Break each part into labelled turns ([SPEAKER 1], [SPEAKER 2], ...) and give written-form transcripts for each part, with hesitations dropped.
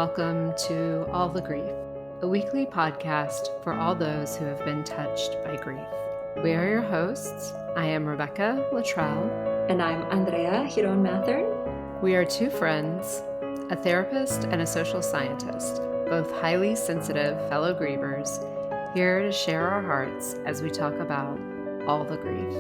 [SPEAKER 1] welcome to All the Grief, a weekly podcast for all those who have been touched by grief. We are your hosts. I am Rebecca Luttrell.
[SPEAKER 2] And I'm Andrea Hiron-Mathern.
[SPEAKER 1] We are two friends, a therapist and a social scientist, both highly sensitive fellow grievers, here to share our hearts as we talk about all the grief.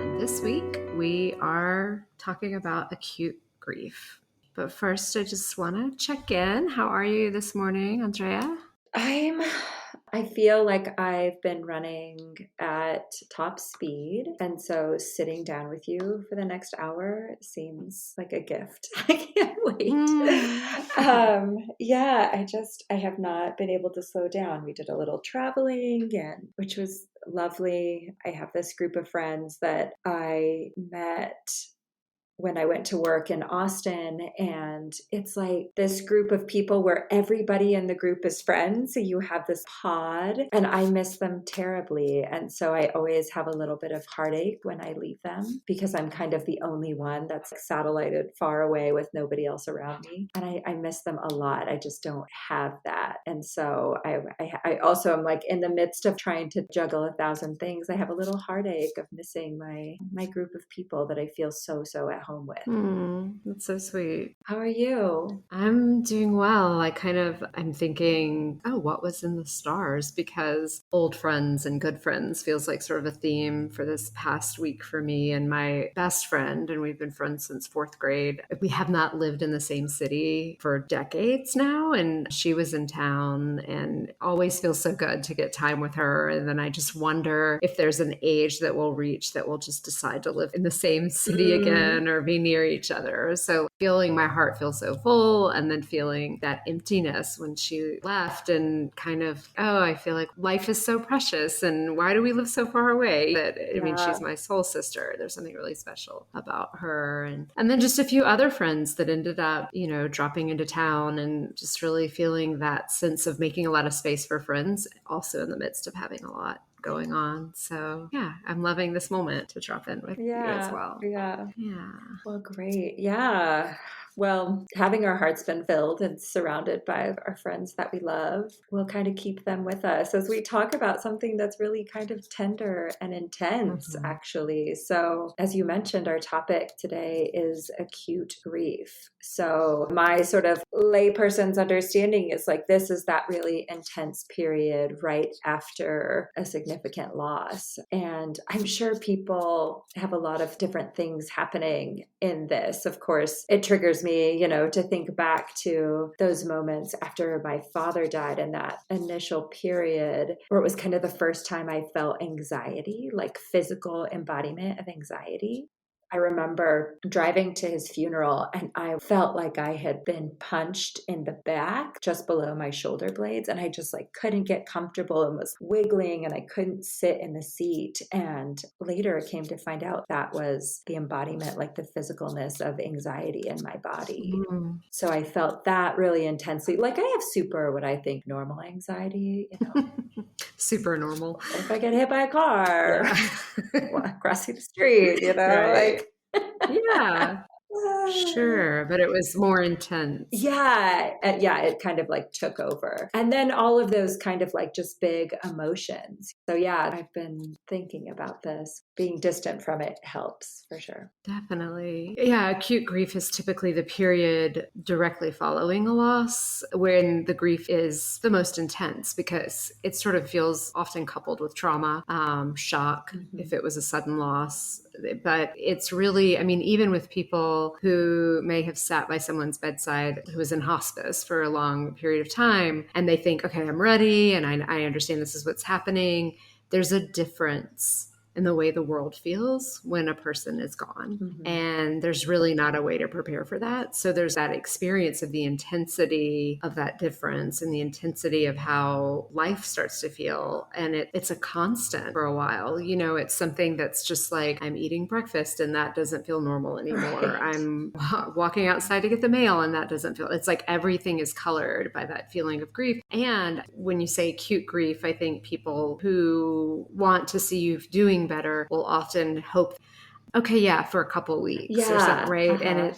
[SPEAKER 1] And this week, we are talking about acute grief. But first, I just want to check in. How are you this morning, Andrea?
[SPEAKER 2] I feel like I've been running at top speed, and so sitting down with you for the next hour seems like a gift. I can't wait. I have not been able to slow down. We did a little traveling, and which was lovely. I have this group of friends that I met when I went to work in Austin, and it's like this group of people where everybody in the group is friends. So you have this pod, and I miss them terribly. And so I always have a little bit of heartache when I leave them because I'm kind of the only one that's satellited far away with nobody else around me. And I miss them a lot. I just don't have that. And so I also am like in the midst of trying to juggle 1,000 things. I have a little heartache of missing my group of people that I feel so at home with.
[SPEAKER 1] That's so sweet.
[SPEAKER 2] How are you?
[SPEAKER 1] I'm doing well. I'm thinking, what was in the stars? Because old friends and good friends feels like sort of a theme for this past week for me and my best friend. And we've been friends since fourth grade. We have not lived in the same city for decades now. And she was in town, and it always feels so good to get time with her. And then I just wonder if there's an age that we'll reach that we'll just decide to live in the same city again or be near each other. So feeling my heart feel so full, and then feeling that emptiness when she left, and kind of, I feel like life is so precious, and why do we live so far away? I mean, she's my soul sister. There's something really special about her. And then just a few other friends that ended up, dropping into town, and just really feeling that sense of making a lot of space for friends, also in the midst of having a lot going on. So I'm loving this moment to drop in with you as well.
[SPEAKER 2] Yeah. Well, great. Yeah. Well, having our hearts been filled and surrounded by our friends that we love, we'll kind of keep them with us as we talk about something that's really kind of tender and intense, actually. So as you mentioned, our topic today is acute grief. So my sort of layperson's understanding is like, this is that really intense period right after a significant loss. And I'm sure people have a lot of different things happening in this. Of course, it triggers me, to think back to those moments after my father died, in that initial period where it was kind of the first time I felt anxiety, like physical embodiment of anxiety. I remember driving to his funeral, and I felt like I had been punched in the back just below my shoulder blades, and I just couldn't get comfortable and was wiggling, and I couldn't sit in the seat. And later I came to find out that was the embodiment, like the physicalness of anxiety in my body. So I felt that really intensely. Like I have super, what I think, normal anxiety,
[SPEAKER 1] Super normal.
[SPEAKER 2] If I get hit by a car, crossing the street,
[SPEAKER 1] right. Yeah. Sure, but it was more intense.
[SPEAKER 2] Yeah, it kind of took over. And then all of those kind of just big emotions. So I've been thinking about this. Being distant from it helps for sure.
[SPEAKER 1] Definitely. Yeah, acute grief is typically the period directly following a loss when the grief is the most intense, because it sort of feels often coupled with trauma, shock, if it was a sudden loss. But it's really, even with people who may have sat by someone's bedside who was in hospice for a long period of time, and they think, okay, I'm ready, and I understand this is what's happening. There's a difference in the way the world feels when a person is gone. And there's really not a way to prepare for that. So there's that experience of the intensity of that difference and the intensity of how life starts to feel. And it's a constant for a while. It's something that's just like, I'm eating breakfast and that doesn't feel normal anymore. Right. I'm walking outside to get the mail and that doesn't feel, it's like everything is colored by that feeling of grief. And when you say acute grief, I think people who want to see you doing better will often hope Okay, yeah, for a couple weeks or something,
[SPEAKER 2] Yeah.
[SPEAKER 1] right? And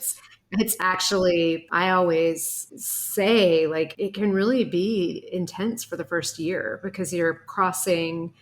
[SPEAKER 1] it's actually, I always say, like, it can really be intense for the first year because you're crossing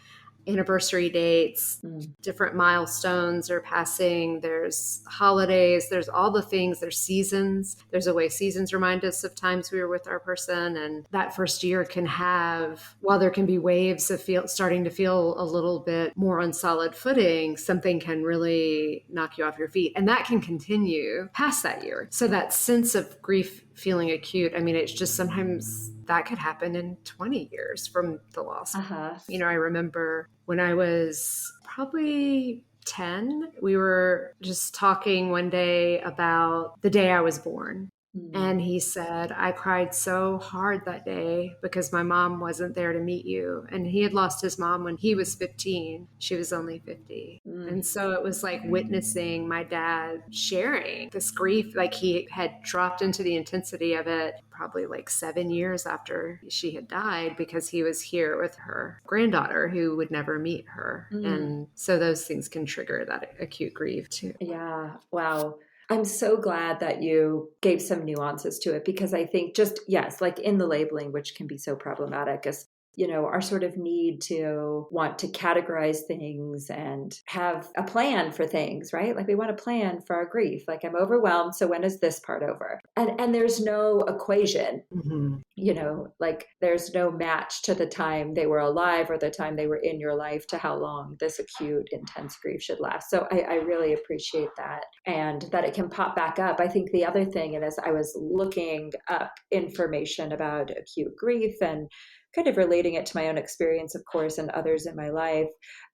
[SPEAKER 1] anniversary dates,
[SPEAKER 2] Mm.
[SPEAKER 1] different milestones are passing, there's holidays, there's all the things, there's seasons. There's a way seasons remind us of times we were with our person. And that first year can have, while there can be waves of starting to feel a little bit more on solid footing, something can really knock you off your feet. And that can continue past that year. So that sense of grief feeling acute, I mean, it's just sometimes that could happen in 20 years from the loss.
[SPEAKER 2] Uh-huh.
[SPEAKER 1] I remember when I was probably 10, we were just talking one day about the day I was born.
[SPEAKER 2] Mm.
[SPEAKER 1] And he said, I cried so hard that day because my mom wasn't there to meet you. And he had lost his mom when he was 15. She was only 50.
[SPEAKER 2] Mm.
[SPEAKER 1] And so it was like witnessing my dad sharing this grief. Like he had dropped into the intensity of it probably like 7 years after she had died because he was here with her granddaughter who would never meet her.
[SPEAKER 2] Mm.
[SPEAKER 1] And so those things can trigger that acute grief too.
[SPEAKER 2] Yeah. Wow. I'm so glad that you gave some nuances to it because I think just, yes, like in the labeling, which can be so problematic, as our sort of need to want to categorize things and have a plan for things, right? Like we want a plan for our grief. Like I'm overwhelmed, so when is this part over? And there's no equation.
[SPEAKER 1] Mm-hmm.
[SPEAKER 2] Like there's no match to the time they were alive or the time they were in your life to how long this acute, intense grief should last. So I really appreciate that and that it can pop back up. I think the other thing, and as I was looking up information about acute grief and kind of relating it to my own experience, of course, and others in my life,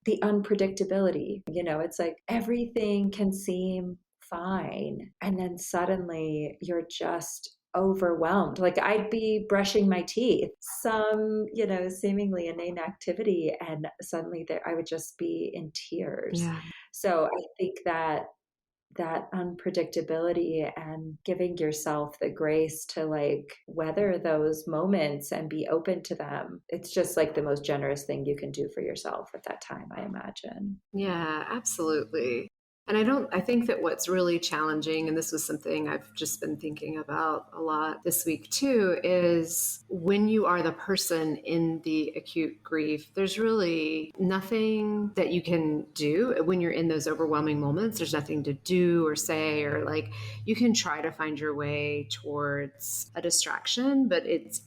[SPEAKER 2] the unpredictability, it's like everything can seem fine. And then suddenly you're just overwhelmed. Like I'd be brushing my teeth, some, seemingly inane activity, and suddenly there I would just be in tears.
[SPEAKER 1] Yeah.
[SPEAKER 2] So I think that unpredictability and giving yourself the grace to like weather those moments and be open to them, it's just like the most generous thing you can do for yourself at that time, I imagine.
[SPEAKER 1] Yeah, absolutely. And I think that what's really challenging, and this was something I've just been thinking about a lot this week too, is when you are the person in the acute grief, there's really nothing that you can do when you're in those overwhelming moments. There's nothing to do or say, or like you can try to find your way towards a distraction, but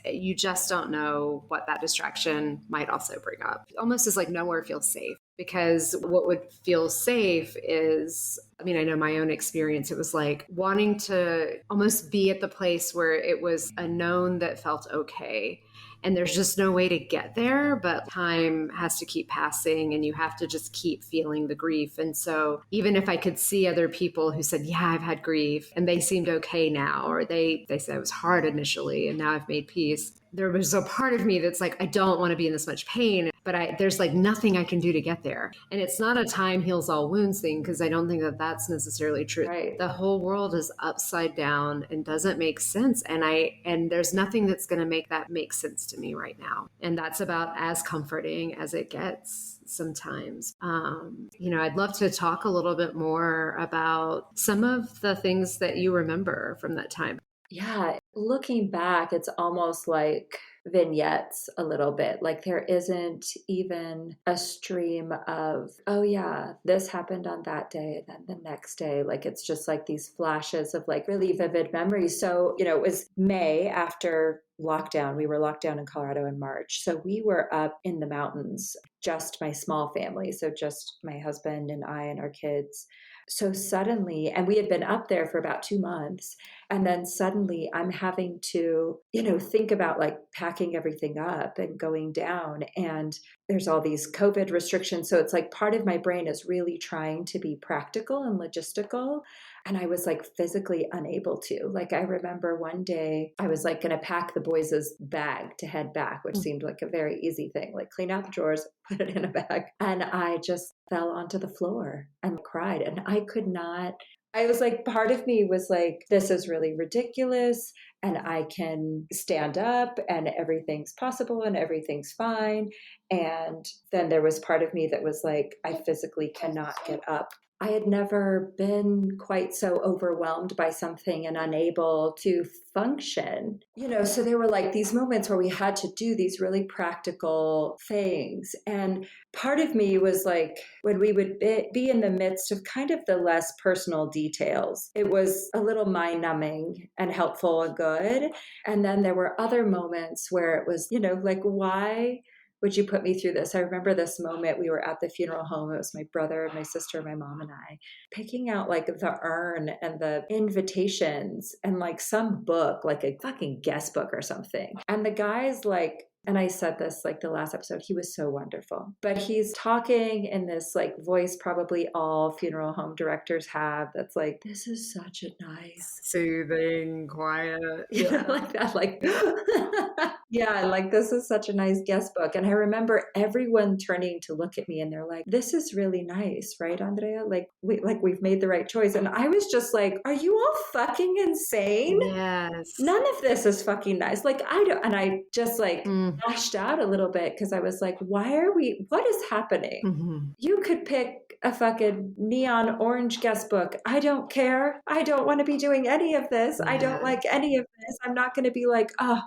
[SPEAKER 1] you just don't know what that distraction might also bring up. Almost as like nowhere feels safe. Because what would feel safe is, I know my own experience, it was like wanting to almost be at the place where it was a known that felt okay. And there's just no way to get there, but time has to keep passing and you have to just keep feeling the grief. And so even if I could see other people who said, yeah, I've had grief and they seemed okay now, or they said it was hard initially and now I've made peace, there was a part of me that's like, I don't want to be in this much pain, but there's like nothing I can do to get there. And it's not a time heals all wounds thing, because I don't think that that's necessarily true.
[SPEAKER 2] Right.
[SPEAKER 1] The whole world is upside down and doesn't make sense. And there's nothing that's going to make that make sense to me right now. And that's about as comforting as it gets sometimes. I'd love to talk a little bit more about some of the things that you remember from that time.
[SPEAKER 2] Yeah, looking back, it's almost like vignettes a little bit. Like there isn't even a stream of, oh yeah, this happened on that day, and then the next day. Like it's just like these flashes of like really vivid memories. So, it was May after lockdown. We were locked down in Colorado in March. So we were up in the mountains, just my small family. So just my husband and I and our kids. So suddenly, and we had been up there for about 2 months, and then suddenly I'm having to, think about like packing everything up and going down. And there's all these COVID restrictions. So it's like part of my brain is really trying to be practical and logistical. And I was like physically unable to. Like I remember one day I was like going to pack the boys' bag to head back, which seemed like a very easy thing, like clean out the drawers, put it in a bag. And I just fell onto the floor and cried. And I was like, part of me was like, this is really ridiculous. and I can stand up and everything's possible and everything's fine. And then there was part of me that was like, I physically cannot get up. I had never been quite so overwhelmed by something and unable to function. So there were like these moments where we had to do these really practical things. And part of me was like, when we would be in the midst of kind of the less personal details, it was a little mind numbing and helpful and good. And then there were other moments where it was, like, why would you put me through this? I remember this moment. We were at the funeral home. It was my brother, my sister, my mom, and I picking out like the urn and the invitations and like some book, like a fucking guest book or something. And the guy's like, and I said this like the last episode, he was so wonderful. But he's talking in this like voice probably all funeral home directors have, that's like, this is such a nice,
[SPEAKER 1] soothing, quiet.
[SPEAKER 2] like that, like yeah, like this is such a nice guest book. And I remember everyone turning to look at me and they're like, this is really nice, right, Andrea? Like we've made the right choice. And I was just like, are you all fucking insane?
[SPEAKER 1] Yes.
[SPEAKER 2] None of this is fucking nice. Like I don't, and I just like lashed out a little bit because I was like, what is happening?
[SPEAKER 1] Mm-hmm.
[SPEAKER 2] You could pick a fucking neon orange guest book. I don't care. I don't want to be doing any of this. I don't like any of this. I'm not going to be like, oh,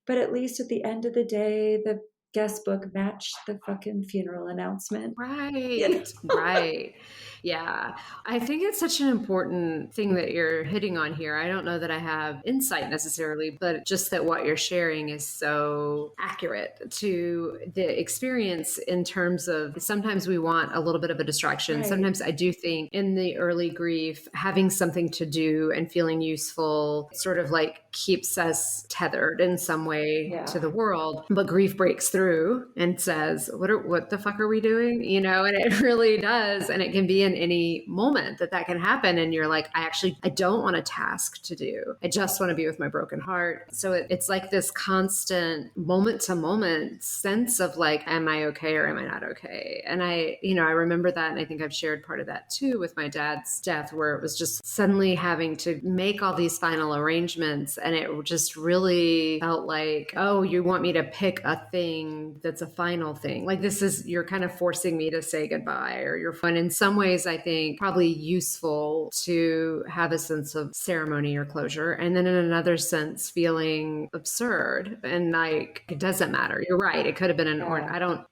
[SPEAKER 2] but at least at the end of the day, the guest book matched the fucking funeral announcement.
[SPEAKER 1] Right. Right. Yeah. I think it's such an important thing that you're hitting on here. I don't know that I have insight necessarily, but just that what you're sharing is so accurate to the experience in terms of sometimes we want a little bit of a distraction.
[SPEAKER 2] Right.
[SPEAKER 1] Sometimes I do think in the early grief, having something to do and feeling useful sort of like keeps us tethered in some way to the world. But grief breaks through and says, what the fuck are we doing? And it really does. And it can be in any moment that can happen. And you're like, I don't want a task to do. I just want to be with my broken heart. So it's like this constant moment to moment sense of like, am I okay or am I not okay? And I remember that. And I think I've shared part of that too with my dad's death, where it was just suddenly having to make all these final arrangements. And it just really felt like, oh, you want me to pick a thing that's a final thing. Like you're kind of forcing me to say goodbye, or you're fun. In some ways, I think probably useful to have a sense of ceremony or closure. And then in another sense, feeling absurd and like, it doesn't matter. You're right. It could have been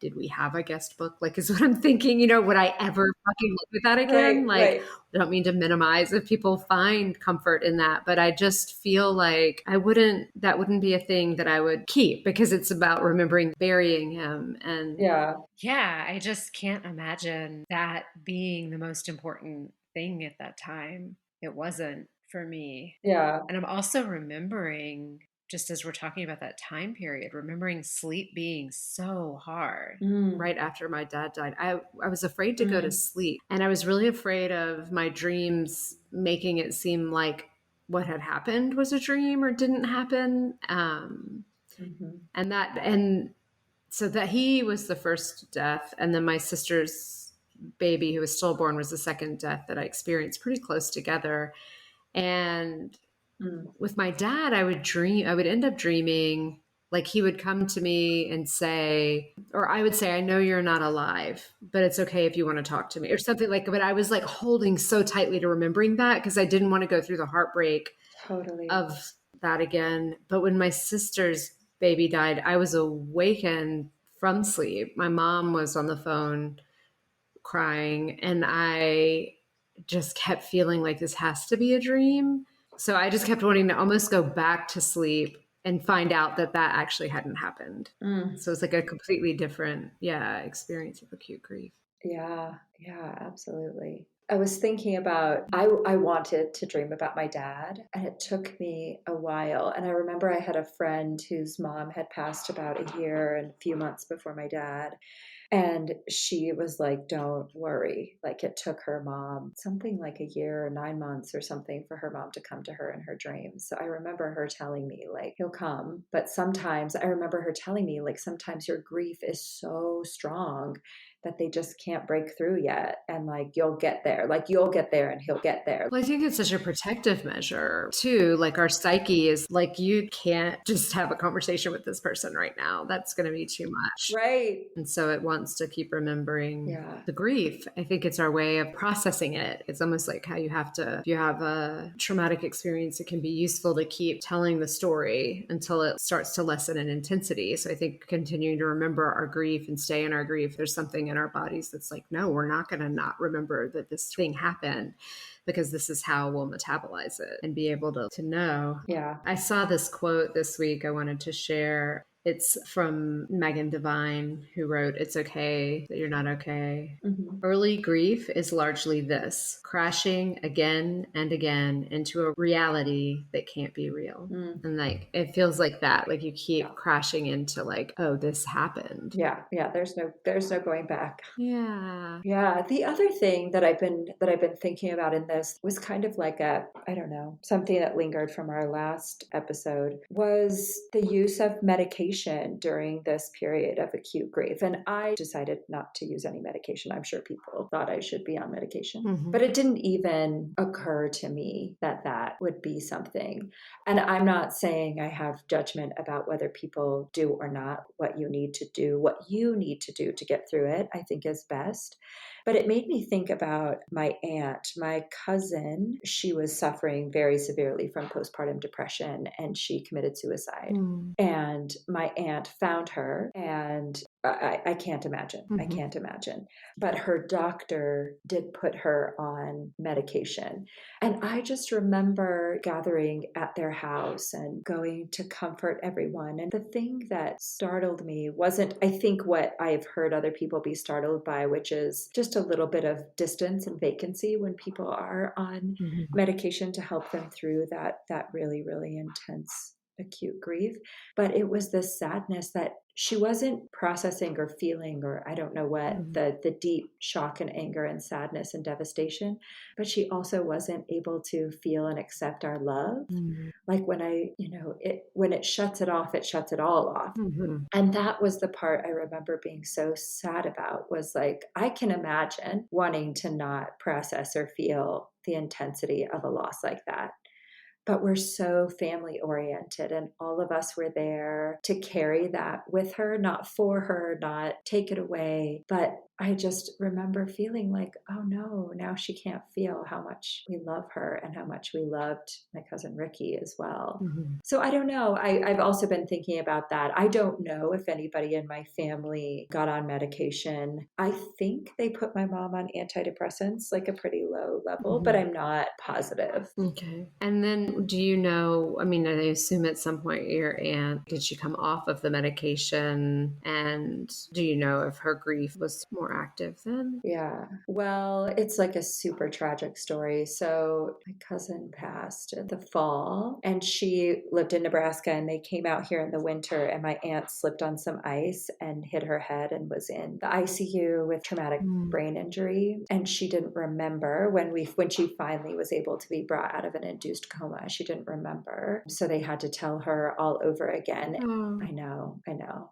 [SPEAKER 1] did we have a guest book? Like, is what I'm thinking, would I ever fucking look at that again? I don't mean to minimize if people find comfort in that, but I just feel like that wouldn't be a thing that I would keep, because it's about remembering burying him. And I just can't imagine that being the most important thing at that time. It wasn't for me.
[SPEAKER 2] Yeah.
[SPEAKER 1] And I'm also remembering, just as we're talking about that time period, remembering sleep being so hard right after my dad died. I was afraid to go to sleep. And I was really afraid of my dreams making it seem like what had happened was a dream or didn't happen. And so that he was the first death. And then my sister's baby, who was stillborn, was the second death that I experienced pretty close together. And with my dad, I would end up dreaming like he would come to me and say, or I would say, I know you're not alive, but it's okay if you want to talk to me, or something like, but I was like holding so tightly to remembering that because I didn't want to go through the heartbreak of that again. But when my sister's baby died, I was awakened from sleep. My mom was on the phone crying, and I just kept feeling like this has to be a dream. So I just kept wanting to almost go back to sleep and find out that actually hadn't happened. So it's like a completely different, experience of acute grief.
[SPEAKER 2] Yeah, absolutely. I was thinking about, I wanted to dream about my dad, and it took me a while. And I remember I had a friend whose mom had passed about a year and a few months before my dad. And she was like, don't worry. Like, it took her mom something like a year or 9 months or something for her mom to come to her in her dreams. So I remember her telling me, like, he'll come. But sometimes I remember her telling me, like, sometimes your grief is so strong that they just can't break through yet. And like, you'll get there, like you'll get there and he'll get there.
[SPEAKER 1] Well, I think it's such a protective measure too. Like our psyche is like, you can't just have a conversation with this person right now. That's going to be too much.
[SPEAKER 2] Right.
[SPEAKER 1] And so it wants to keep remembering
[SPEAKER 2] Yeah.
[SPEAKER 1] the grief. I think it's our way of processing it. It's almost like how you have to, if you have a traumatic experience, it can be useful to keep telling the story until it starts to lessen in intensity. So I think continuing to remember our grief and stay in our grief, there's something in our bodies that's like, no, we're not going to not remember that this thing happened, because this is how we'll metabolize it and be able to know.
[SPEAKER 2] Yeah.
[SPEAKER 1] I saw this quote this week I wanted to share. It's from Megan Devine, who wrote, "It's okay that you're not okay.
[SPEAKER 2] Mm-hmm.
[SPEAKER 1] Early grief is largely this, crashing again and again into a reality that can't be real."
[SPEAKER 2] Mm.
[SPEAKER 1] And like, it feels like that. Like you keep
[SPEAKER 2] Yeah.
[SPEAKER 1] crashing into like, oh, this happened.
[SPEAKER 2] Yeah. Yeah. There's no going back.
[SPEAKER 1] Yeah.
[SPEAKER 2] Yeah. The other thing that I've been thinking about in this was kind of like I don't know, something that lingered from our last episode was the use of medication during this period of acute grief. And I decided not to use any medication. I'm sure people thought I should be on medication,
[SPEAKER 1] Mm-hmm.
[SPEAKER 2] but it didn't even occur to me that that would be something. And I'm not saying I have judgment about whether people do or not. What you need to do to get through it, I think is best. But it made me think about my aunt, my cousin. She was suffering very severely from postpartum depression and she committed suicide.
[SPEAKER 1] Mm.
[SPEAKER 2] And my aunt found her, and I can't imagine.
[SPEAKER 1] Mm-hmm.
[SPEAKER 2] I can't imagine. But her doctor did put her on medication. And I just remember gathering at their house and going to comfort everyone. And the thing that startled me wasn't, I think, what I've heard other people be startled by, which is just a little bit of distance and vacancy when people are on
[SPEAKER 1] Mm-hmm.
[SPEAKER 2] medication to help them through that really, really intense acute grief. But it was this sadness that she wasn't processing or feeling, or I don't know what,
[SPEAKER 1] Mm-hmm.
[SPEAKER 2] the deep shock and anger and sadness and devastation, but she also wasn't able to feel and accept our love.
[SPEAKER 1] Mm-hmm.
[SPEAKER 2] Like when when it shuts it off, it shuts it all off.
[SPEAKER 1] Mm-hmm.
[SPEAKER 2] And that was the part I remember being so sad about, was like, I can imagine wanting to not process or feel the intensity of a loss like that. But we're so family oriented, and all of us were there to carry that with her, not for her, not take it away. But I just remember feeling like, oh no, now she can't feel how much we love her and how much we loved my cousin Ricky as well.
[SPEAKER 1] Mm-hmm.
[SPEAKER 2] So I don't know. I've also been thinking about that. I don't know if anybody in my family got on medication. I think they put my mom on antidepressants, like a pretty low level, but I'm not positive.
[SPEAKER 1] Okay. And then do you know, I mean, I assume at some point your aunt, did she come off of the medication? And do you know if her grief was more active then?
[SPEAKER 2] Yeah. Well, it's like a super tragic story. So my cousin passed in the fall and she lived in Nebraska, and they came out here in the winter, and my aunt slipped on some ice and hit her head and was in the ICU with traumatic brain injury. And she didn't remember when she finally was able to be brought out of an induced coma. She didn't remember. So they had to tell her all over again.
[SPEAKER 1] Oh.
[SPEAKER 2] I know.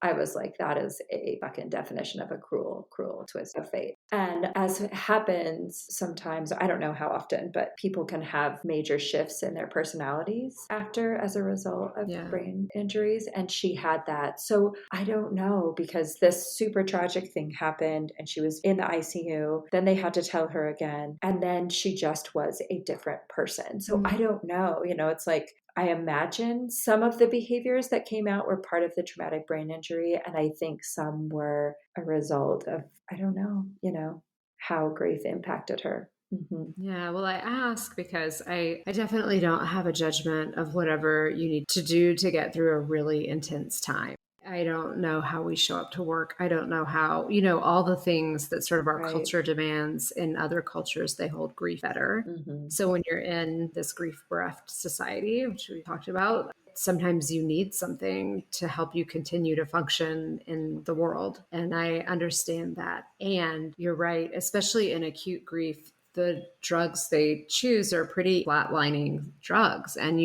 [SPEAKER 2] I was like, that is a fucking definition of a cruel, cruel twist of fate. And as it happens sometimes, I don't know how often, but people can have major shifts in their personalities as a result of brain injuries. And she had that. So I don't know, because this super tragic thing happened and she was in the ICU. Then they had to tell her again. And then she just was a different person. So I don't know. It's like, I imagine some of the behaviors that came out were part of the traumatic brain injury. And I think some were a result of, I don't know, how grief impacted her. Mm-hmm.
[SPEAKER 1] Yeah, well, I ask because I definitely don't have a judgment of whatever you need to do to get through a really intense time. I don't know how we show up to work. I don't know how, all the things that sort of our culture demands. In other cultures, they hold grief better.
[SPEAKER 2] Mm-hmm.
[SPEAKER 1] So when you're in this grief-bereft society, which we talked about, sometimes you need something to help you continue to function in the world. And I understand that. And you're right, especially in acute grief, the drugs they choose are pretty flatlining drugs, and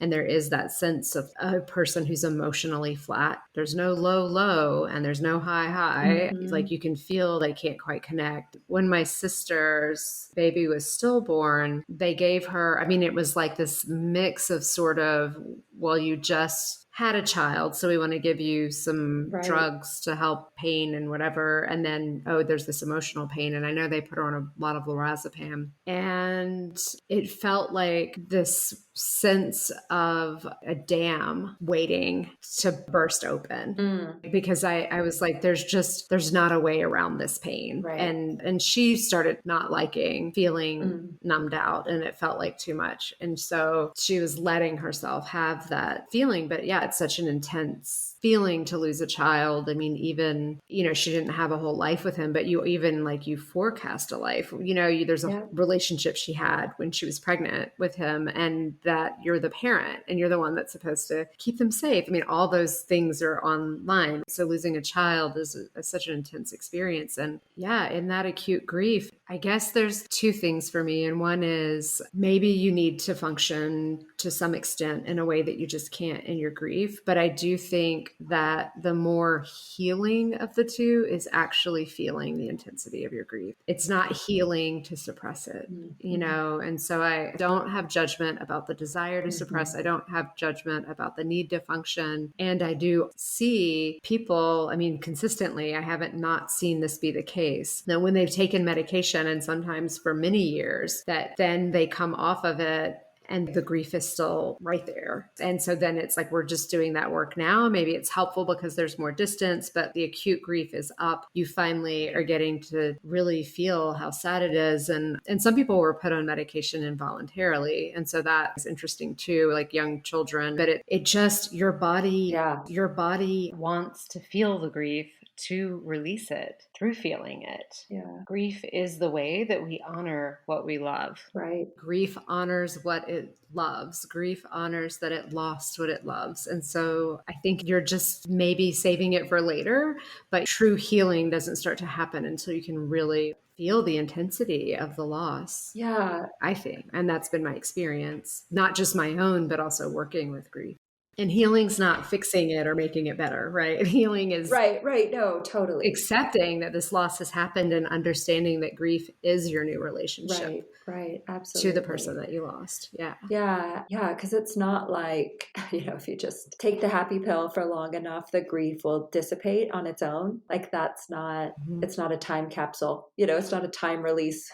[SPEAKER 1] And there is that sense of a person who's emotionally flat. There's no low, low, and there's no high, high. Like
[SPEAKER 2] Mhm.
[SPEAKER 1] you can feel they can't quite connect. When my sister's baby was stillborn, they gave her, I mean, it was like this mix of sort of, well, you just had a child, so we want to give you some
[SPEAKER 2] Right.
[SPEAKER 1] drugs to help pain and whatever. And then, oh, there's this emotional pain. And I know they put her on a lot of lorazepam. And it felt like this sense of a dam waiting to burst open,
[SPEAKER 2] Mm.
[SPEAKER 1] because I was like, there's not a way around this pain.
[SPEAKER 2] Right.
[SPEAKER 1] And she started not liking feeling
[SPEAKER 2] Mm.
[SPEAKER 1] numbed out, and it felt like too much. And so she was letting herself have that feeling. But yeah, it's such an intense feeling to lose a child. I mean, even, she didn't have a whole life with him, but you forecast a life. There's a
[SPEAKER 2] Yeah.
[SPEAKER 1] relationship she had when she was pregnant with him, and that you're the parent and you're the one that's supposed to keep them safe. I mean, all those things are online. So losing a child is such an intense experience. And yeah, in that acute grief, I guess there's two things for me. And one is maybe you need to function to some extent in a way that you just can't in your grief. But I do think that the more healing of the two is actually feeling the intensity of your grief. It's not healing to suppress it,
[SPEAKER 2] Mhm.
[SPEAKER 1] and so I don't have judgment about the desire to suppress.
[SPEAKER 2] Mhm.
[SPEAKER 1] I don't have judgment about the need to function. And I do see people, I mean, consistently, I haven't not seen this be the case. Now, when they've taken medication, and sometimes for many years, that then they come off of it and the grief is still right there. And so then it's like, we're just doing that work now. Maybe it's helpful because there's more distance, but the acute grief is up. You finally are getting to really feel how sad it is. And some people were put on medication involuntarily. And so that is interesting too, like young children. But it just,
[SPEAKER 2] Yeah.
[SPEAKER 1] your body wants to feel the grief to release it through feeling it.
[SPEAKER 2] Yeah.
[SPEAKER 1] Grief is the way that we honor what we love.
[SPEAKER 2] Right.
[SPEAKER 1] Grief honors what it loves. Grief honors that it lost what it loves. And so I think you're just maybe saving it for later, but true healing doesn't start to happen until you can really feel the intensity of the loss,
[SPEAKER 2] Yeah.
[SPEAKER 1] I think. And that's been my experience, not just my own, but also working with grief. And healing's not fixing it or making it better, right? Healing is
[SPEAKER 2] Right. Right. No, totally.
[SPEAKER 1] accepting that this loss has happened and understanding that grief is your new
[SPEAKER 2] Right.
[SPEAKER 1] relationship
[SPEAKER 2] Right.
[SPEAKER 1] to the person
[SPEAKER 2] Absolutely.
[SPEAKER 1] that you lost. Yeah.
[SPEAKER 2] Yeah, yeah, because it's not like, if you just take the happy pill for long enough, the grief will dissipate on its own. Like
[SPEAKER 1] Mhm.
[SPEAKER 2] it's not a time capsule, it's not a time release.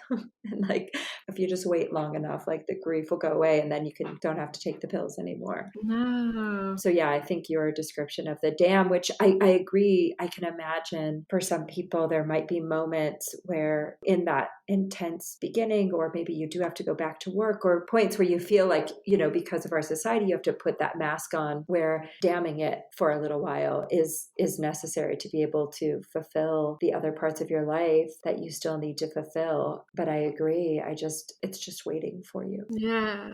[SPEAKER 2] And like, if you just wait long enough, like the grief will go away and then don't have to take the pills anymore.
[SPEAKER 1] No.
[SPEAKER 2] So yeah, I think your description of the dam, which I agree, I can imagine for some people there might be moments where in that intense beginning, or maybe you do have to go back to work, or points where you feel like, because of our society, you have to put that mask on, where damming it for a little while is necessary to be able to fulfill the other parts of your life that you still need to fulfill. But I agree, it's just waiting for you.
[SPEAKER 1] Yeah.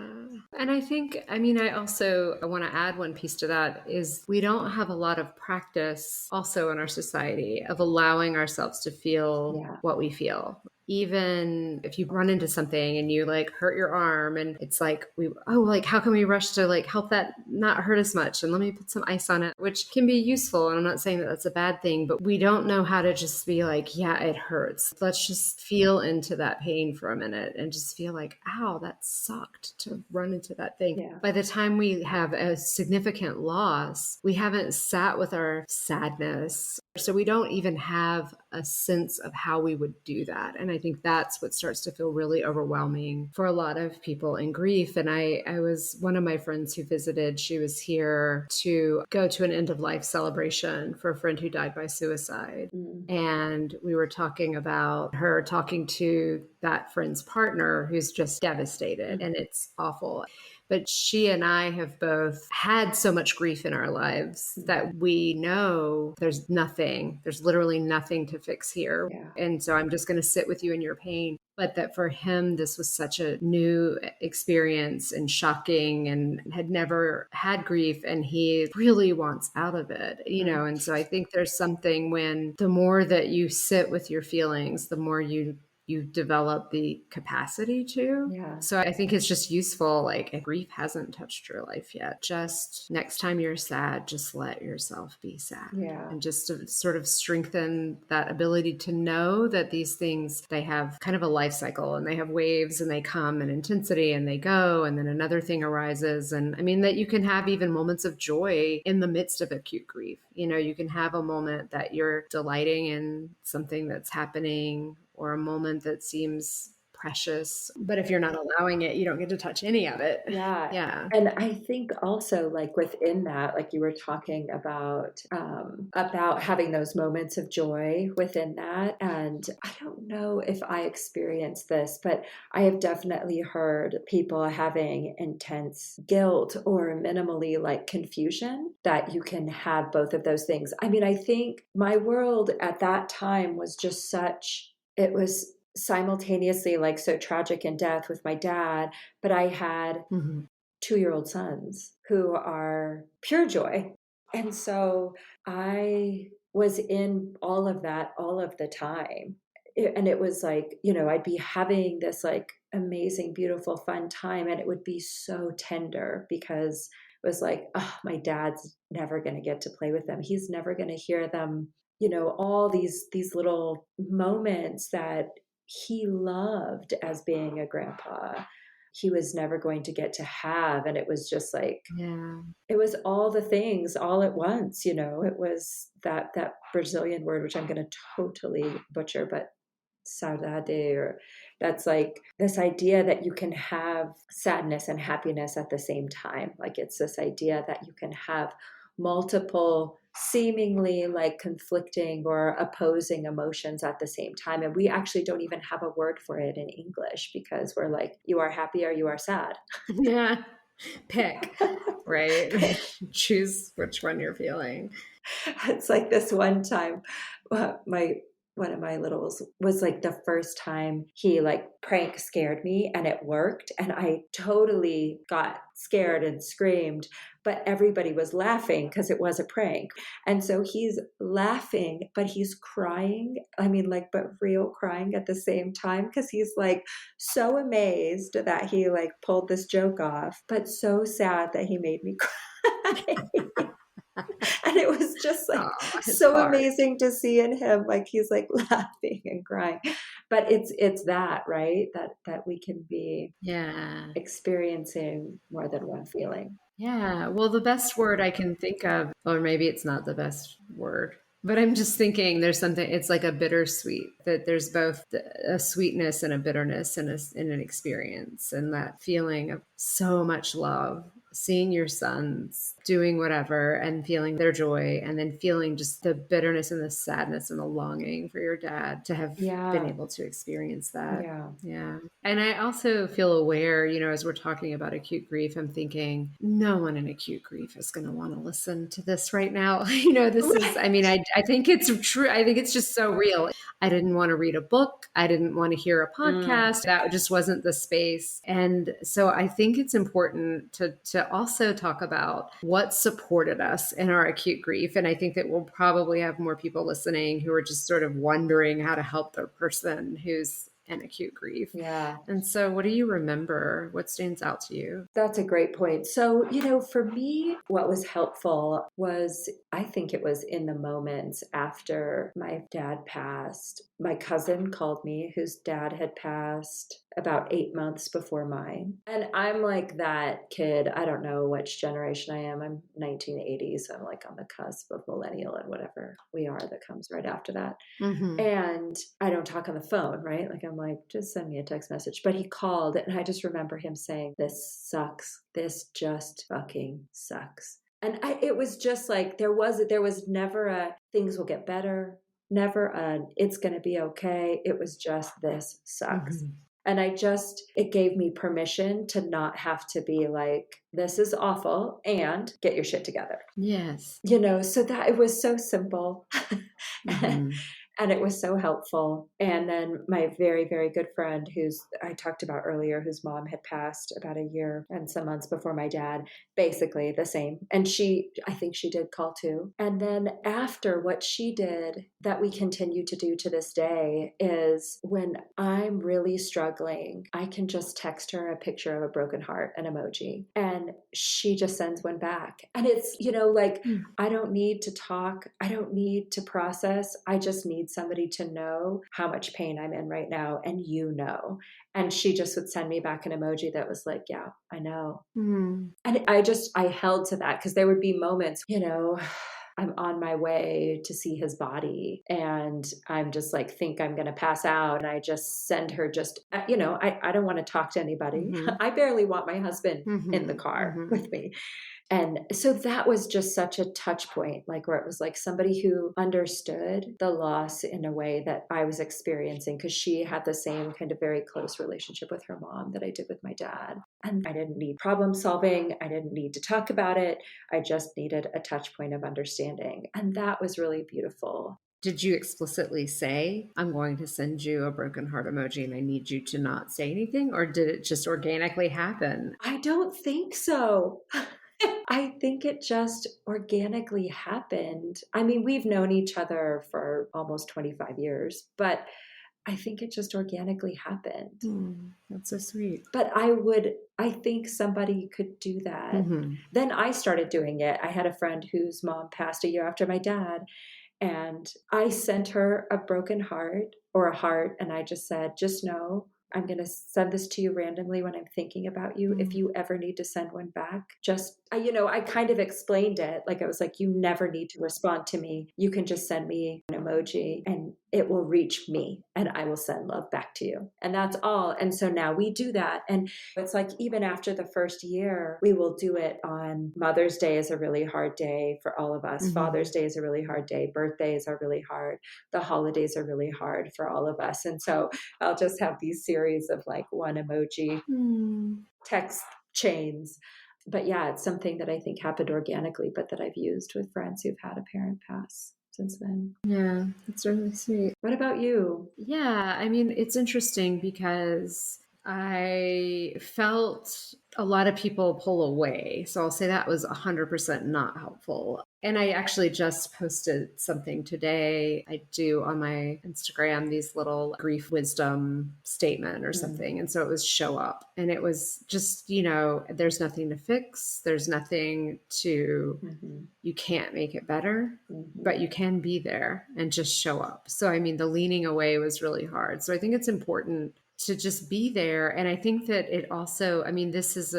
[SPEAKER 1] And I think, I mean, I want to add one piece to that is we don't have a lot of practice also in our society of allowing ourselves to feel
[SPEAKER 2] Yeah.
[SPEAKER 1] what we feel. Even if you run into something and you like hurt your arm, and it's like, like, how can we rush to like help that not hurt as much? And let me put some ice on it, which can be useful. And I'm not saying that that's a bad thing, but we don't know how to just be like, yeah, it hurts. Let's just feel into that pain for a minute and just feel like, ow, that sucked to run into that thing.
[SPEAKER 2] Yeah.
[SPEAKER 1] By the time we have a significant loss, we haven't sat with our sadness. So we don't even have a sense of how we would do that. And I think that's what starts to feel really overwhelming for a lot of people in grief. And I was one of my friends who visited, she was here to go to an end of life celebration for a friend who died by suicide.
[SPEAKER 2] Mm.
[SPEAKER 1] And we were talking about her talking to that friend's partner who's just devastated, and it's awful. But she and I have both had so much grief in our lives that we know there's literally nothing to fix here.
[SPEAKER 2] Yeah.
[SPEAKER 1] And so I'm just going to sit with you in your pain. But that for him, this was such a new experience and shocking, and had never had grief. And he really wants out of it,
[SPEAKER 2] Right.
[SPEAKER 1] And so I think there's something when the more that you sit with your feelings, the more you you develop the capacity to.
[SPEAKER 2] Yeah.
[SPEAKER 1] So I think it's just useful, like if grief hasn't touched your life yet, just next time you're sad, just let yourself be sad.
[SPEAKER 2] Yeah.
[SPEAKER 1] And just to sort of strengthen that ability to know that these things, they have kind of a life cycle and they have waves and they come in intensity and they go, and then another thing arises. And I mean, that you can have even moments of joy in the midst of acute grief. You know, you can have a moment that you're delighting in something that's happening, or a moment that seems precious. But if you're not allowing it, you don't get to touch any of it.
[SPEAKER 2] Yeah.
[SPEAKER 1] Yeah.
[SPEAKER 2] And I think also like within that, like you were talking about having those moments of joy within that. And I don't know if I experienced this, but I have definitely heard people having intense guilt or minimally like confusion, that you can have both of those things. I mean, I think my world at that time was just it was simultaneously like so tragic in death with my dad, but I had
[SPEAKER 1] Mm-hmm.
[SPEAKER 2] 2-year-old sons who are pure joy. And so I was in all of that all of the time. And it was like, I'd be having this like amazing, beautiful, fun time. And it would be so tender because it was like, oh, my dad's never going to get to play with them. He's never going to hear them, all these little moments that he loved as being a grandpa, he was never going to get to have. And it was just like,
[SPEAKER 1] Yeah.
[SPEAKER 2] it was all the things all at once. It was that Brazilian word, which I'm going to totally butcher, but saudade, or that's like this idea that you can have sadness and happiness at the same time. Like it's this idea that you can have multiple seemingly like conflicting or opposing emotions at the same time. And we actually don't even have a word for it in English, because we're like, you are happy or you are sad.
[SPEAKER 1] Yeah. Pick, right? Choose which one you're feeling.
[SPEAKER 2] It's like this one time, my one of my littles was like the first time he like prank scared me, and it worked, and I totally got scared and screamed, but everybody was laughing because it was a prank. And so he's laughing, but he's crying. I mean, like, but real crying at the same time, because he's like so amazed that he like pulled this joke off, but so sad that he made me cry. And it was just like
[SPEAKER 1] Oh, his
[SPEAKER 2] so
[SPEAKER 1] heart.
[SPEAKER 2] amazing to see in him, like he's like laughing and crying. But it's that, right, that we can be
[SPEAKER 1] Yeah.
[SPEAKER 2] experiencing more than one feeling.
[SPEAKER 1] Yeah. Well, the best word I can think of, or maybe it's not the best word, but I'm just thinking there's something, it's like a bittersweet, that there's both a sweetness and a bitterness in an experience, and that feeling of so much love, seeing your sons doing whatever and feeling their joy, and then feeling just the bitterness and the sadness and the longing for your dad to have been
[SPEAKER 2] Yeah.
[SPEAKER 1] able to experience that.
[SPEAKER 2] Yeah.
[SPEAKER 1] Yeah. And I also feel aware, as we're talking about acute grief, I'm thinking no one in acute grief is going to want to listen to this right now. This is, I mean, I think it's true. I think it's just so real. I didn't want to read a book. I didn't want to hear a
[SPEAKER 2] Mm.
[SPEAKER 1] podcast. That just wasn't the space. And so I think it's important to also talk about what supported us in our acute grief. And I think that we'll probably have more people listening who are just sort of wondering how to help their person who's in acute grief.
[SPEAKER 2] Yeah.
[SPEAKER 1] And so what do you remember? What stands out to you?
[SPEAKER 2] That's a great point. So, for me, what was helpful was, I think it was in the moments after my dad passed. My cousin called me, whose dad had passed about 8 months before mine. And I'm like that kid. I don't know which generation I am. I'm 1980, so I'm like on the cusp of millennial and whatever we are that comes right after that.
[SPEAKER 1] Mm-hmm.
[SPEAKER 2] And I don't talk on the phone, right? Like I'm like, just send me a text message. But he called, and I just remember him saying, "This sucks. This just fucking sucks." And it was just like there was never a things will get better, never a it's going to be okay. It was just this sucks.
[SPEAKER 1] Mm-hmm.
[SPEAKER 2] And it gave me permission to not have to be like, this is awful and get your shit together.
[SPEAKER 1] Yes.
[SPEAKER 2] So that it was so simple.
[SPEAKER 1] Mm-hmm.
[SPEAKER 2] And it was so helpful. And then my very, very good friend, who's I talked about earlier, whose mom had passed about a year and some months before my dad, basically the same. And I think she did call too. And then after, what she did that we continue to do to this day is when I'm really struggling, I can just text her a picture of a broken heart, an emoji, and she just sends one back. And it's, like, I don't need to talk. I don't need to process. I just need somebody to know how much pain I'm in right now. And and she just would send me back an emoji that was like, yeah, I know. And I held to that, because there would be moments, I'm on my way to see his body and I'm just like, think I'm going to pass out. And I just send her I don't want to talk to anybody. I barely want my husband in the car with me. And so that was just such a touch point, like where it was like somebody who understood the loss in a way that I was experiencing, because she had the same kind of very close relationship with her mom that I did with my dad. And I didn't need problem solving. I didn't need to talk about it. I just needed a touch point of understanding. And that was really beautiful.
[SPEAKER 1] Did you explicitly say, I'm going to send you a broken heart emoji and I need you to not say anything? Or did it just organically happen?
[SPEAKER 2] I don't think so. I think it just organically happened. I mean, we've known each other for almost 25 years, but I think it just organically happened.
[SPEAKER 1] That's so sweet.
[SPEAKER 2] But I think somebody could do that. Then I started doing it. I had a friend whose mom passed a year after my dad, and I sent her a broken heart or a heart. And I just said, just know, I'm going to send this to you randomly when I'm thinking about you. If you ever need to send one back, I kind of explained it. Like, I was like, you never need to respond to me. You can just send me an emoji and it will reach me and I will send love back to you. And that's all. And so now we do that. And it's like, even after the first year, we will do it on Mother's Day is a really hard day for all of us. Father's Day is a really hard day. Birthdays are really hard. The holidays are really hard for all of us. And so I'll just have these series of like one emoji text chains. But yeah, it's something that I think happened organically, but that I've used with friends who've had a parent pass since then.
[SPEAKER 1] Yeah, that's really sweet.
[SPEAKER 2] What about you?
[SPEAKER 1] Yeah, I mean, it's interesting because I felt a lot of people pull away. So I'll say that was 100% not helpful. And I actually just posted something today. I do on my Instagram these little grief wisdom statement or something. And so it was show up. And it was just, there's nothing to fix. There's nothing to, you can't make it better, but you can be there and just show up. So, I mean, the leaning away was really hard. So I think it's important to just be there. And I think that it also, I mean, this is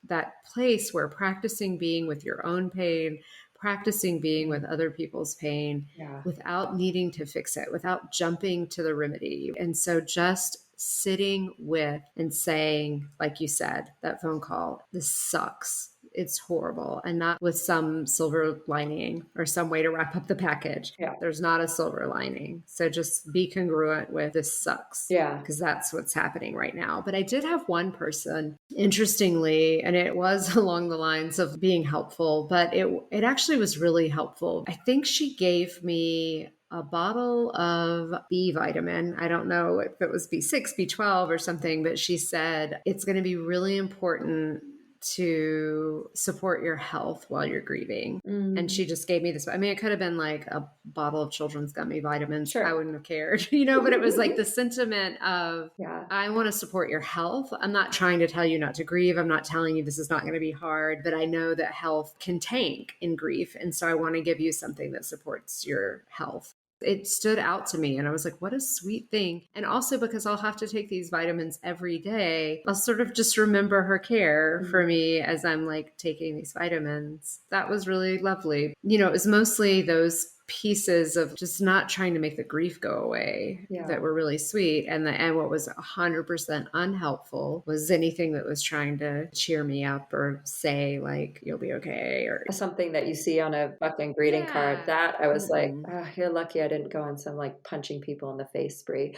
[SPEAKER 1] that place where practicing being with your own pain, practicing being with other people's pain without needing to fix it, without jumping to the remedy. And so just sitting with and saying, like you said, that phone call, this sucks. It's horrible. And not with some silver lining or some way to wrap up the package.
[SPEAKER 2] Yeah.
[SPEAKER 1] There's not a silver lining. So just be congruent with this sucks.
[SPEAKER 2] Yeah.
[SPEAKER 1] Because that's what's happening right now. But I did have one person, interestingly, and it was along the lines of being helpful, but it actually was really helpful. I think she gave me a bottle of B vitamin. I don't know if it was B6, B12 or something, but she said, it's going to be really important to support your health while you're grieving. And she just gave me this. I mean, it could have been like a bottle of children's gummy vitamins. Sure. I wouldn't have cared, but it was like the sentiment of, I want to support your health. I'm not trying to tell you not to grieve. I'm not telling you this is not going to be hard, but I know that health can tank in grief. And so I want to give you something that supports your health. It stood out to me and I was like, what a sweet thing. And also because I'll have to take these vitamins every day, I'll sort of just remember her care for me as I'm like taking these vitamins. That was really lovely. It was mostly those pieces of just not trying to make the grief go away that were really sweet. And what was 100% unhelpful was anything that was trying to cheer me up or say like, you'll be okay. Or
[SPEAKER 2] something that you see on a fucking greeting card. That I was like, you're lucky I didn't go on some like punching people in the face spree.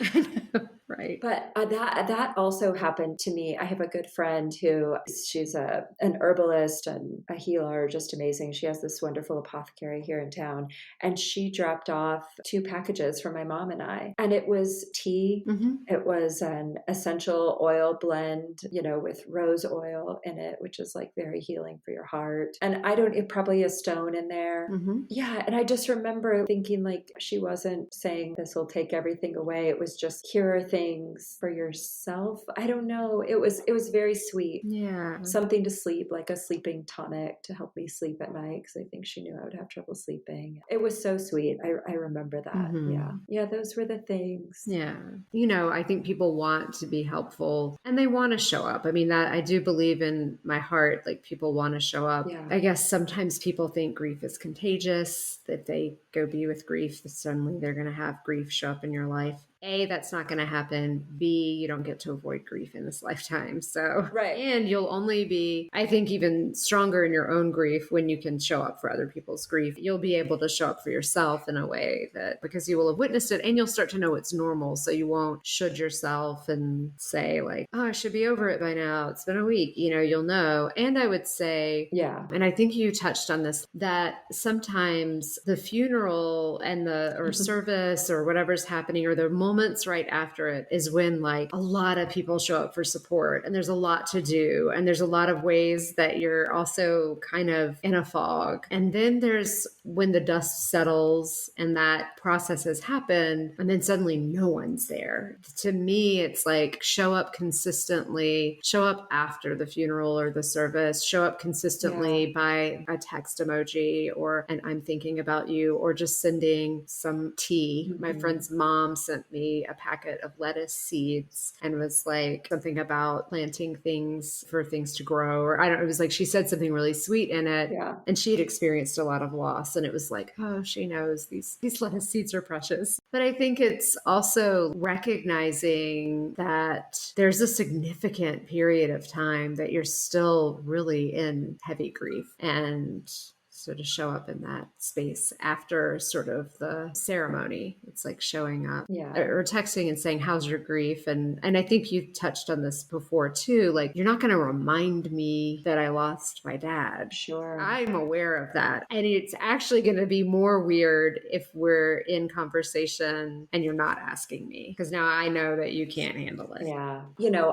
[SPEAKER 1] Right.
[SPEAKER 2] But that also happened to me. I have a good friend who she's an herbalist and a healer, just amazing. She has this wonderful apothecary here in town, and she dropped off 2 packages for my mom and I, and it was tea.
[SPEAKER 1] Mm-hmm.
[SPEAKER 2] It was an essential oil blend, with rose oil in it, which is like very healing for your heart. And it probably a stone in there.
[SPEAKER 1] Mm-hmm.
[SPEAKER 2] Yeah. And I just remember thinking like she wasn't saying this will take everything away. It was just here are things for yourself. I don't know. It was very sweet.
[SPEAKER 1] Yeah.
[SPEAKER 2] Something to sleep, like a sleeping tonic to help me sleep at night, because I think she knew I would have trouble sleeping. It was so sweet. I remember that.
[SPEAKER 1] Mm-hmm.
[SPEAKER 2] Yeah. Yeah, those were the things.
[SPEAKER 1] Yeah. I think people want to be helpful and they want to show up. I mean, that I do believe in my heart, like people want to show up.
[SPEAKER 2] Yeah.
[SPEAKER 1] I guess sometimes people think grief is contagious. If they go be with grief, suddenly they're going to have grief show up in your life. A, that's not going to happen. B, you don't get to avoid grief in this lifetime. So,
[SPEAKER 2] right.
[SPEAKER 1] And you'll only be, I think, even stronger in your own grief when you can show up for other people's grief. You'll be able to show up for yourself in a way that, because you will have witnessed it and you'll start to know it's normal. So you won't should yourself and say like, oh, I should be over it by now. It's been a week. You'll know. And I would say,
[SPEAKER 2] yeah.
[SPEAKER 1] And I think you touched on this, that sometimes the funeral and or service or whatever's happening or the moments right after it is when like a lot of people show up for support and there's a lot to do and there's a lot of ways that you're also kind of in a fog. And then there's when the dust settles and that process has happened and then suddenly no one's there. To me, it's like show up consistently, show up after the funeral or the service, show up consistently by a text emoji or an I'm thinking about you or just sending some tea. Mm-hmm. My friend's mom sent me a packet of lettuce seeds and was like something about planting things for things to grow, or I don't know, it was like she said something really sweet in it.
[SPEAKER 2] Yeah.
[SPEAKER 1] And she had experienced a lot of loss and it was like, oh, she knows these lettuce seeds are precious. But I think it's also recognizing that there's a significant period of time that you're still really in heavy grief, and so to show up in that space after sort of the ceremony, it's like showing up or texting and saying, how's your grief? And I think you touched on this before too. Like, you're not going to remind me that I lost my dad.
[SPEAKER 2] Sure.
[SPEAKER 1] I'm aware of that. And it's actually going to be more weird if we're in conversation and you're not asking me, because now I know that you can't handle it.
[SPEAKER 2] Yeah.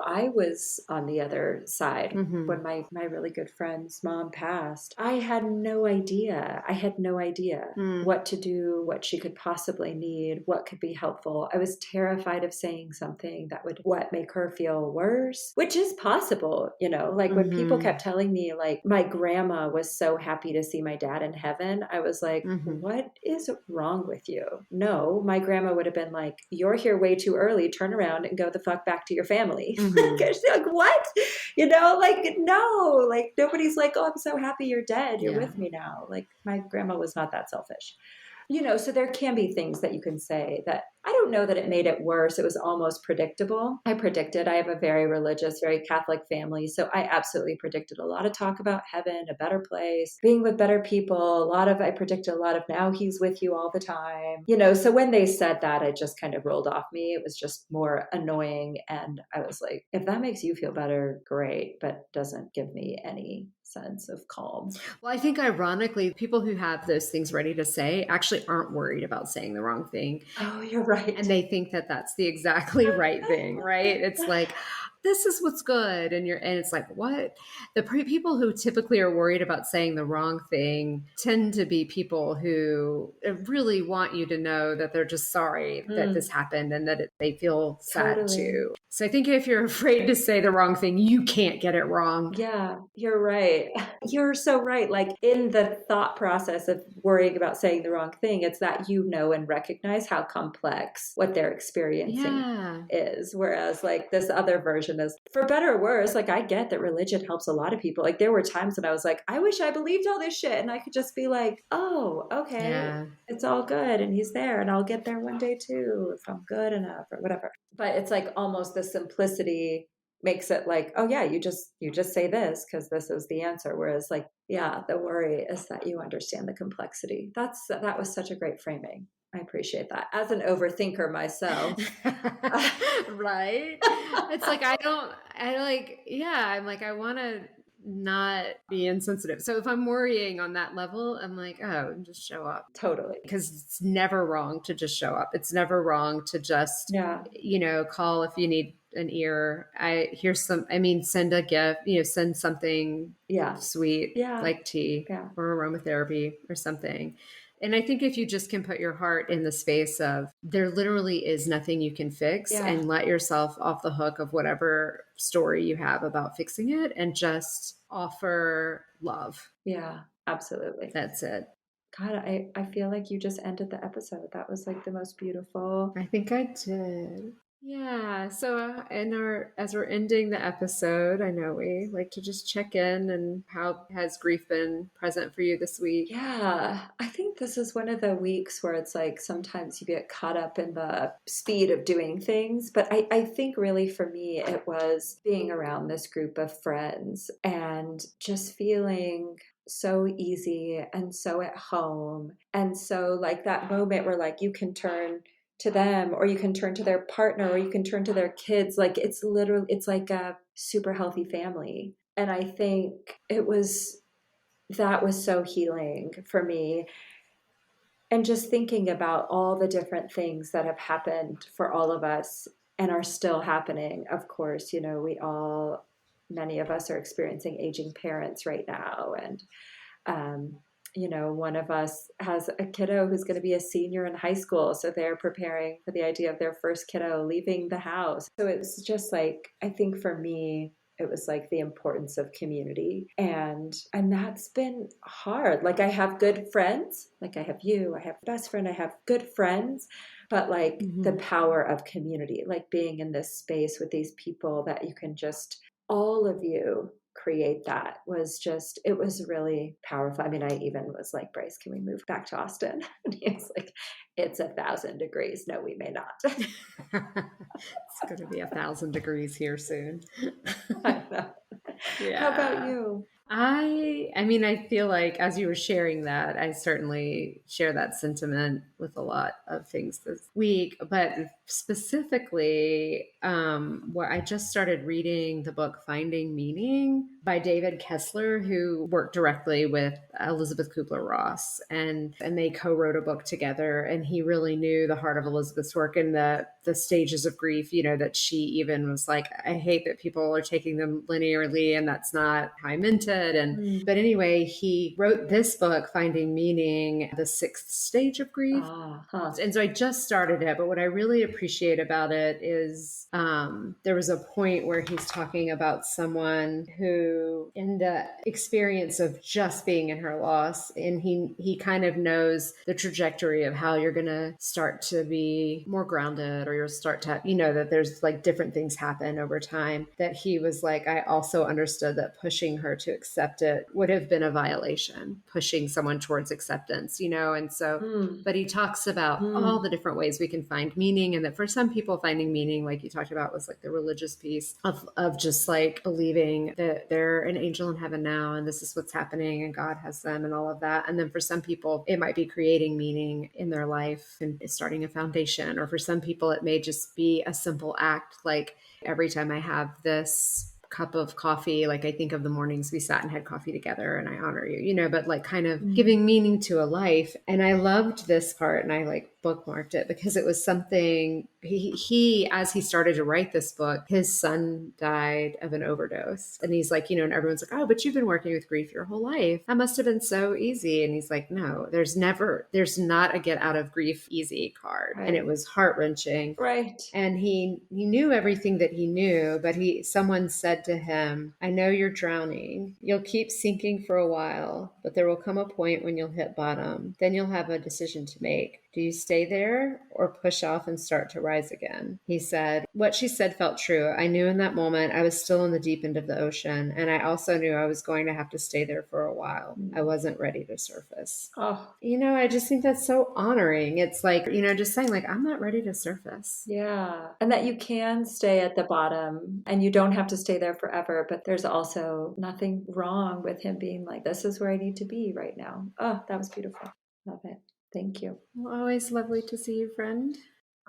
[SPEAKER 2] I was on the other side when my really good friend's mom passed. I had no idea. I had no idea what to do, what she could possibly need, what could be helpful. I was terrified of saying something that would make her feel worse, which is possible, like when people kept telling me like my grandma was so happy to see my dad in heaven, I was like, what is wrong with you? No, my grandma would have been like, you're here way too early, turn around and go the fuck back to your family. Like, what? Like, no, like nobody's like, oh, I'm so happy you're dead. You're with me now. Like my grandma was not that selfish. So there can be things that you can say that I don't know that it made it worse. It was almost predictable. I have a very religious, very Catholic family. So I absolutely predicted a lot of talk about heaven, a better place, being with better people. I predicted a lot of now he's with you all the time. So when they said that, it just kind of rolled off me. It was just more annoying. And I was like, if that makes you feel better, great, but doesn't give me any sense of calm.
[SPEAKER 1] Well, I think ironically, people who have those things ready to say actually aren't worried about saying the wrong thing.
[SPEAKER 2] Oh, you're right.
[SPEAKER 1] And they think that that's the exactly right thing, right? It's like, this is what's good. And it's like, what? The people who typically are worried about saying the wrong thing tend to be people who really want you to know that they're just sorry that this happened and that they feel sad too. So I think if you're afraid to say the wrong thing, you can't get it wrong.
[SPEAKER 2] Yeah, you're right. You're so right. Like in the thought process of worrying about saying the wrong thing, it's that and recognize how complex what they're experiencing is. Whereas like this other version is, for better or worse, like I get that religion helps a lot of people. Like there were times when I was like, I wish I believed all this shit. And I could just be like, oh, okay, it's all good. And he's there and I'll get there one day too, if I'm good enough or whatever. But it's like almost the simplicity makes it like, oh yeah, you just say this because this is the answer. Whereas like, yeah, the worry is that you understand the complexity. That was such a great framing. I appreciate that. As an overthinker myself.
[SPEAKER 1] Right? It's like I'm like, I want to not be insensitive. So if I'm worrying on that level, I'm like, oh, just show up.
[SPEAKER 2] Totally.
[SPEAKER 1] Because it's never wrong to just show up. It's never wrong to just,
[SPEAKER 2] Yeah.
[SPEAKER 1] call if you need an ear. Send a gift, send something
[SPEAKER 2] Yeah.
[SPEAKER 1] sweet,
[SPEAKER 2] Yeah.
[SPEAKER 1] like tea
[SPEAKER 2] Yeah.
[SPEAKER 1] or aromatherapy or something. And I think if you just can put your heart in the space of there literally is nothing you can fix
[SPEAKER 2] Yeah.
[SPEAKER 1] and let yourself off the hook of whatever story you have about fixing it and just offer love.
[SPEAKER 2] Yeah, absolutely.
[SPEAKER 1] That's it.
[SPEAKER 2] God, I feel like you just ended the episode. That was like the most beautiful.
[SPEAKER 1] I think I did. Yeah. So, as we're ending the episode, I know we like to just check in and how has grief been present for you this week?
[SPEAKER 2] Yeah, I think this is one of the weeks where it's like sometimes you get caught up in the speed of doing things. But I think really for me, it was being around this group of friends and just feeling so easy and so at home. And so, like, that moment where, like, you can turn to them or you can turn to their partner or you can turn to their kids. Like, it's like a super healthy family. And I think that was so healing for me. And just thinking about all the different things that have happened for all of us and are still happening. Of course, many of us are experiencing aging parents right now. And, one of us has a kiddo who's going to be a senior in high school. So they're preparing for the idea of their first kiddo leaving the house. So it's just like, I think for me, it was like the importance of community. And that's been hard. Like, I have good friends, like I have you, I have a best friend, I have good friends, but like the power of community, like being in this space with these people that you can just, all of you create, that was just, it was really powerful. I mean, I even was like, Bryce, can we move back to Austin? And he was like, it's 1,000 degrees. No, we may not.
[SPEAKER 1] It's going to be 1,000 degrees here soon.
[SPEAKER 2] I know.
[SPEAKER 1] Yeah.
[SPEAKER 2] How about you?
[SPEAKER 1] I feel like as you were sharing that, I certainly share that sentiment with a lot of things this week, but specifically, where I just started reading the book Finding Meaning by David Kessler, who worked directly with Elizabeth Kubler-Ross, and they co-wrote a book together. And he really knew the heart of Elizabeth's work and the stages of grief, that she even was like, I hate that people are taking them linearly, and that's not how I meant it. But anyway, he wrote this book, Finding Meaning, the 6th stage of grief. And so I just started it, but what I really appreciate about it is there was a point where he's talking about someone who, in the experience of just being in her loss, and he kind of knows the trajectory of how you're going to start to be more grounded, or you'll start to, that there's like different things happen over time, that he was like, I also understood that pushing her to accept it would have been a violation, pushing someone towards acceptance, and so, but he talks about all the different ways we can find meaning, and that for some people finding meaning, like you talked about, was like the religious piece of just like believing that they're an angel in heaven now, and this is what's happening, and God has them, and all of that. And then for some people, it might be creating meaning in their life and starting a foundation, or for some people, it may just be a simple act, like every time I have this cup of coffee, like I think of the mornings we sat and had coffee together, and I honor you, but like kind of giving meaning to a life. And I loved this part, and I like bookmarked it because it was something he as he started to write this book, his son died of an overdose. And he's like, and everyone's like, oh, but you've been working with grief your whole life. That must have been so easy. And he's like, no, there's not a get out of grief easy card. Right. And it was heart-wrenching.
[SPEAKER 2] Right.
[SPEAKER 1] And he knew everything that he knew, but someone said to him, I know you're drowning. You'll keep sinking for a while, but there will come a point when you'll hit bottom. Then you'll have a decision to make. Do you stay there or push off and start to rise again? He said, what she said felt true. I knew in that moment I was still in the deep end of the ocean, and I also knew I was going to have to stay there for a while. I wasn't ready to surface.
[SPEAKER 2] Oh,
[SPEAKER 1] I just think that's so honoring. It's like, just saying like, I'm not ready to surface.
[SPEAKER 2] Yeah. And that you can stay at the bottom and you don't have to stay there forever, but there's also nothing wrong with him being like, this is where I need to be right now. Oh, that was beautiful. Love it. Thank you.
[SPEAKER 1] Well, always lovely to see you, friend.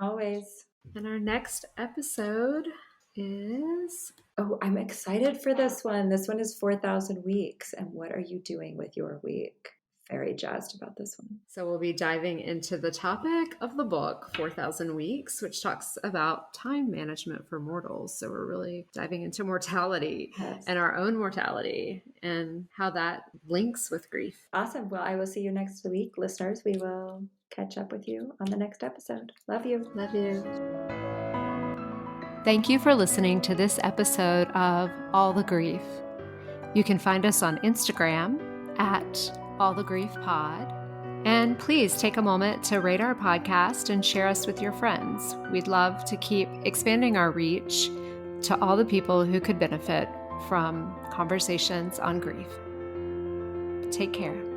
[SPEAKER 2] Always.
[SPEAKER 1] And our next episode is...
[SPEAKER 2] Oh, I'm excited for this one. This one is 4,000 weeks. And what are you doing with your week? Very jazzed about this one.
[SPEAKER 1] So we'll be diving into the topic of the book, 4,000 Weeks, which talks about time management for mortals. So we're really diving into mortality and our own mortality and how that links with grief.
[SPEAKER 2] Awesome. Well, I will see you next week, listeners. We will catch up with you on the next episode. Love you.
[SPEAKER 1] Love you. Thank you for listening to this episode of All the Grief. You can find us on Instagram at All the Grief Pod. And please take a moment to rate our podcast and share us with your friends. We'd love to keep expanding our reach to all the people who could benefit from conversations on grief. Take care.